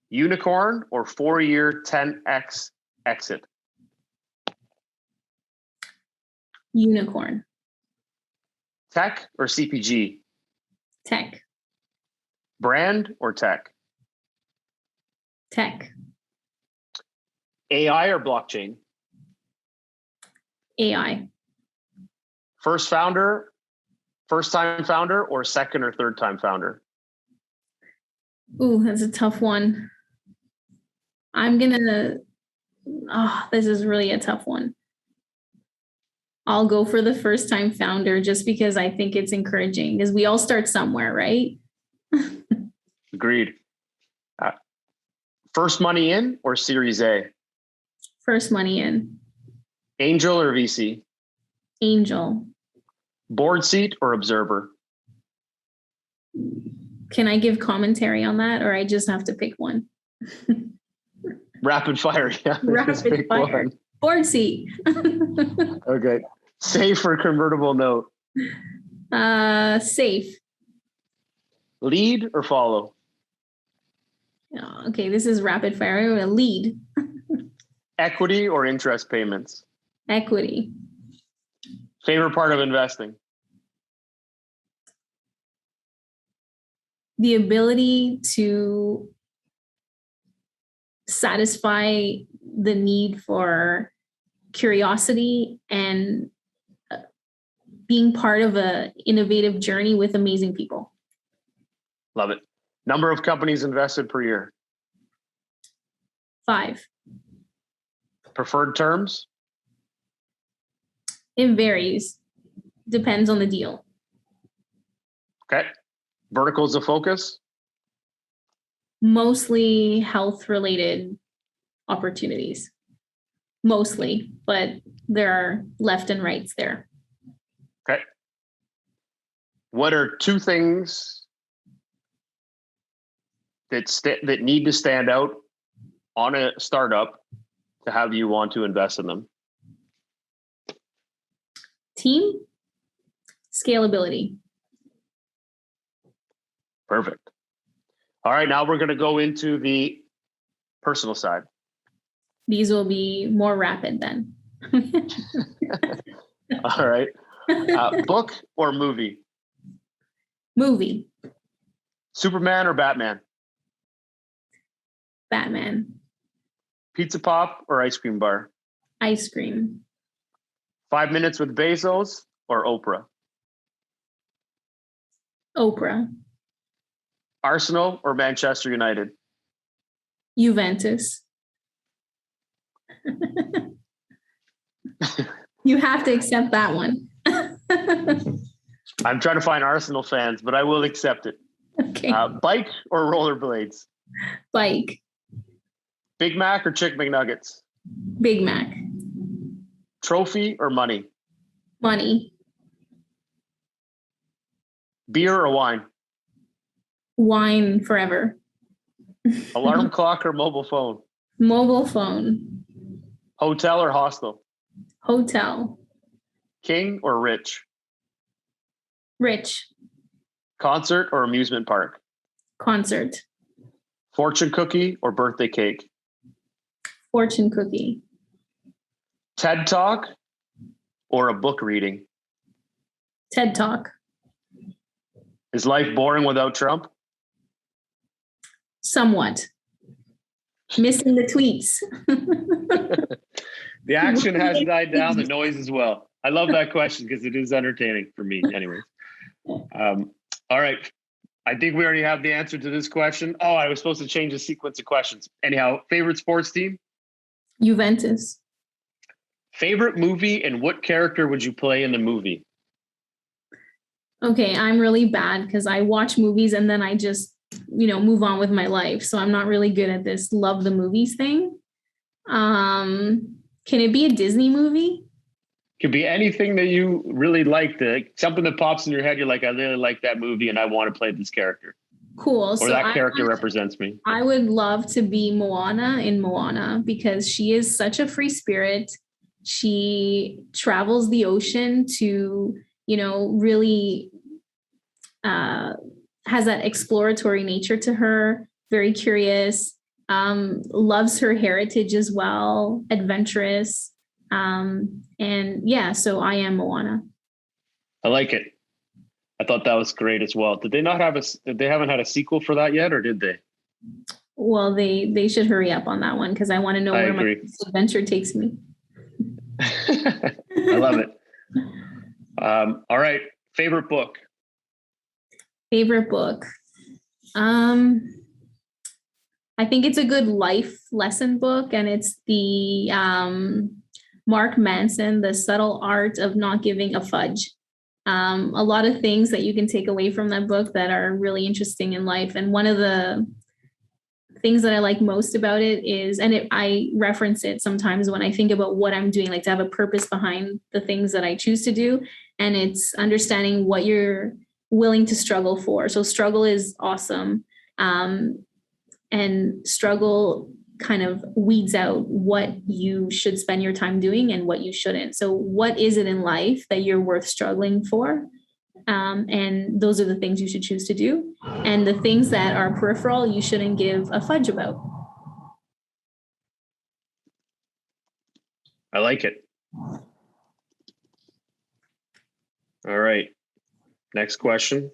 Unicorn or 4-year 10x exit? Unicorn. Tech or CPG? Tech. Brand or tech? Tech. AI or blockchain? AI. First time founder, or second or third time founder? Ooh, that's a tough one. This is really a tough one. I'll go for the first time founder just because I think it's encouraging, because we all start somewhere, right? Agreed. First money in or Series A? First money in. Angel or VC? Angel. Board seat or observer? Can I give commentary on that, or I just have to pick one? Rapid fire. Yeah. Rapid fire. One. Board seat. Okay. Safe or convertible note? Safe. Lead or follow? Okay, this is rapid fire. I'm gonna lead. Equity or interest payments? Equity. Favorite part of investing? The ability to satisfy the need for curiosity and being part of an innovative journey with amazing people. Love it. Number of companies invested per year? 5. Preferred terms? It varies. Depends on the deal. Okay. Verticals of focus? Mostly health-related opportunities. Mostly, but there are left and rights there. Okay. What are 2 things that need to stand out on a startup to have you want to invest in them? Team, scalability. Perfect. All right, now we're going to go into the personal side. These will be more rapid then. All right. Book or movie? Movie. Superman or Batman? Batman. Pizza Pop or ice cream bar? Ice cream. 5 minutes with Bezos or Oprah? Oprah. Arsenal or Manchester United? Juventus. You have to accept that one. I'm trying to find Arsenal fans, but I will accept it. Okay. Bike or rollerblades? Bike. Big Mac or Chick McNuggets? Big Mac. Trophy or money? Money. Beer or wine? Wine forever. Alarm clock or mobile phone? Mobile phone. Hotel or hostel? Hotel. King or rich? Rich. Concert or amusement park? Concert. Fortune cookie or birthday cake? Fortune cookie. TED Talk or a book reading? TED Talk. Is life boring without Trump? Somewhat. Missing the tweets. The action has died down, the noise as well. I love that question because it is entertaining for me anyways. All right. I think we already have the answer to this question. Oh, I was supposed to change the sequence of questions. Anyhow, favorite sports team? Juventus. Favorite movie, and what character would you play in the movie? Okay, I'm really bad because I watch movies and then I just, move on with my life. So I'm not really good at this love the movies thing. Can it be a Disney movie? Could be anything that you really like, something that pops in your head. You're like, I really like that movie and I want to play this character. Cool. Or So that character represents me. I would love to be Moana in Moana because she is such a free spirit. She travels the ocean to, really has that exploratory nature to her, very curious, loves her heritage as well, adventurous. And yeah, so I am Moana. I like it. I thought that was great as well. Did they haven't had a sequel for that yet, or did they? Well, they should hurry up on that one because I want to know where my adventure takes me. I love it. All right. Favorite book? Favorite book? I think it's a good life lesson book, and it's the Mark Manson, The Subtle Art of Not Giving a Fudge. A lot of things that you can take away from that book that are really interesting in life. And one of the things that I like most about it is, I reference it sometimes when I think about what I'm doing, like to have a purpose behind the things that I choose to do. And it's understanding what you're willing to struggle for. So struggle is awesome. And struggle kind of weeds out what you should spend your time doing and what you shouldn't. So what is it in life that you're worth struggling for? And those are the things you should choose to do. And the things that are peripheral, you shouldn't give a fudge about. I like it. All right. Next question.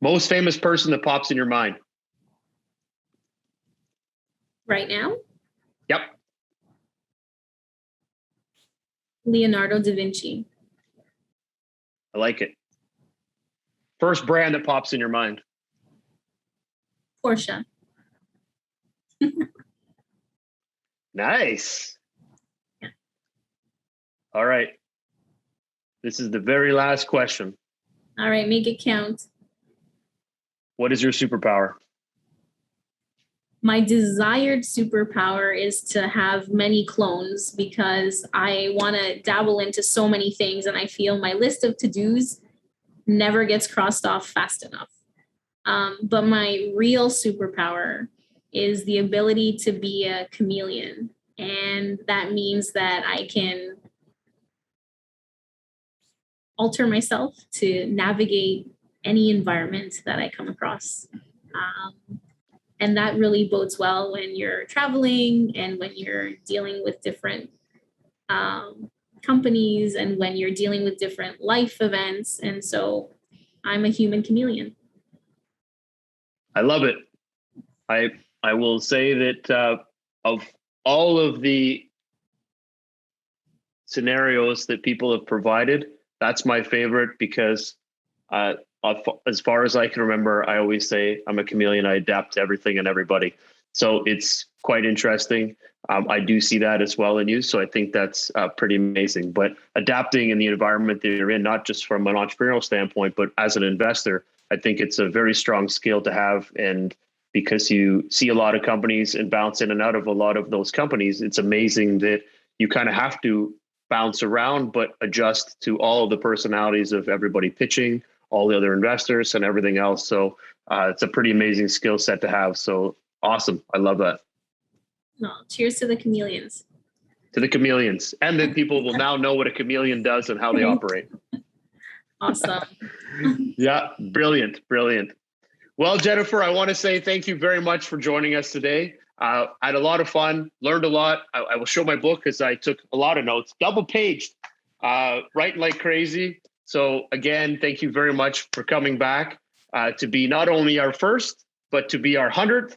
Most famous person that pops in your mind? Right now? Yep. Leonardo da Vinci. I like it. First brand that pops in your mind? Porsche. Nice. All right. This is the very last question. All right, make it count. What is your superpower? My desired superpower is to have many clones because I want to dabble into so many things, and I feel my list of to-dos never gets crossed off fast enough. But my real superpower is the ability to be a chameleon. And that means that I can alter myself to navigate any environment that I come across. And that really bodes well when you're traveling and when you're dealing with different companies and when you're dealing with different life events. And so I'm a human chameleon. I love it. I will say that of all of the scenarios that people have provided, that's my favorite because as far as I can remember, I always say I'm a chameleon. I adapt to everything and everybody. So it's quite interesting. I do see that as well in you. So I think that's pretty amazing. But adapting in the environment that you're in, not just from an entrepreneurial standpoint, but as an investor, I think it's a very strong skill to have. And because you see a lot of companies and bounce in and out of a lot of those companies, it's amazing that you kind of have to bounce around, but adjust to all of the personalities of everybody pitching, all the other investors and everything else. So it's a pretty amazing skill set to have. So awesome. I love that. Well, cheers to the chameleons. To the chameleons. And then people will now know what a chameleon does and how they operate. Awesome. Yeah, brilliant, brilliant. Well, Jennifer, I want to say thank you very much for joining us today. I had a lot of fun, learned a lot. I will show my book because I took a lot of notes, double paged, writing like crazy. So again, thank you very much for coming back to be not only our first, but to be our 100th.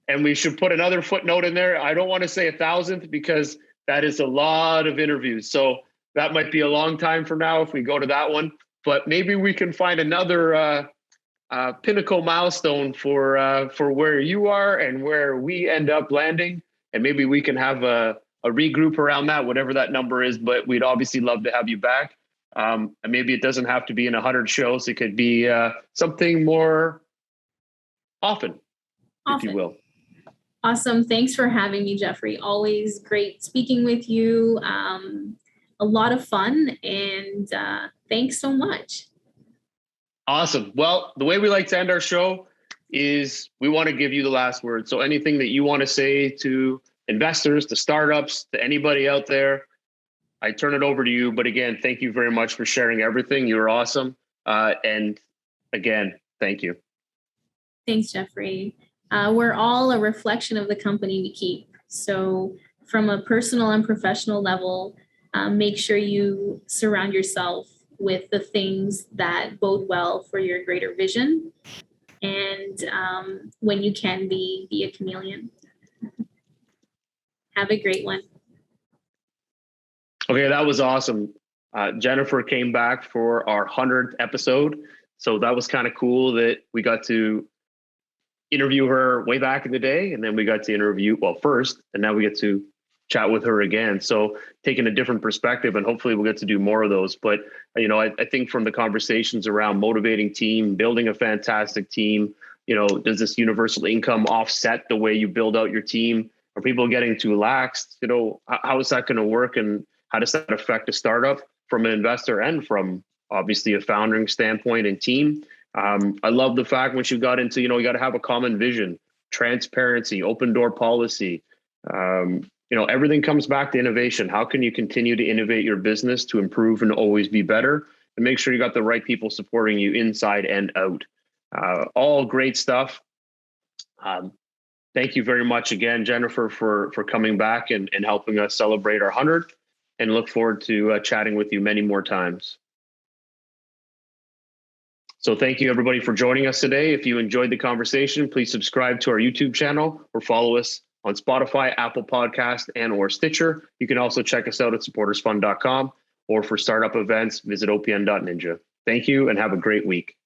And we should put another footnote in there. I don't want to say 1,000th because that is a lot of interviews. So that might be a long time from now if we go to that one. But maybe we can find another pinnacle milestone for where you are and where we end up landing. And maybe we can have a regroup around that, whatever that number is. But we'd obviously love to have you back. And maybe it doesn't have to be in 100 shows. It could be something more often, if you will. Awesome. Thanks for having me, Jeffrey. Always great speaking with you. A lot of fun. And thanks so much. Awesome. Well, the way we like to end our show is we want to give you the last word. So anything that you want to say to investors, to startups, to anybody out there, I turn it over to you. But again, thank you very much for sharing everything. You're awesome. And again, thank you. Thanks, Jeffrey. We're all a reflection of the company we keep. So from a personal and professional level, make sure you surround yourself with the things that bode well for your greater vision. And when you can be a chameleon. Have a great one. Okay, that was awesome. Jennifer came back for our 100th episode. So that was kind of cool that we got to interview her way back in the day. And then we got to interview, first, and now we get to chat with her again. So taking a different perspective, and hopefully we'll get to do more of those. But, I think from the conversations around motivating team, building a fantastic team, does this universal income offset the way you build out your team? Are people getting too lax? How is that going to work? And how does that affect a startup from an investor and from obviously a founding standpoint and team? I love the fact once you got into, you got to have a common vision, transparency, open door policy. Everything comes back to innovation. How can you continue to innovate your business to improve and always be better, and make sure you got the right people supporting you inside and out? All great stuff. Thank you very much again, Jennifer, for coming back and helping us celebrate our 100th, and look forward to chatting with you many more times. So thank you, everybody, for joining us today. If you enjoyed the conversation, please subscribe to our YouTube channel or follow us on Spotify, Apple Podcast, and or Stitcher. You can also check us out at supportersfund.com, or for startup events, visit opn.ninja. Thank you and have a great week.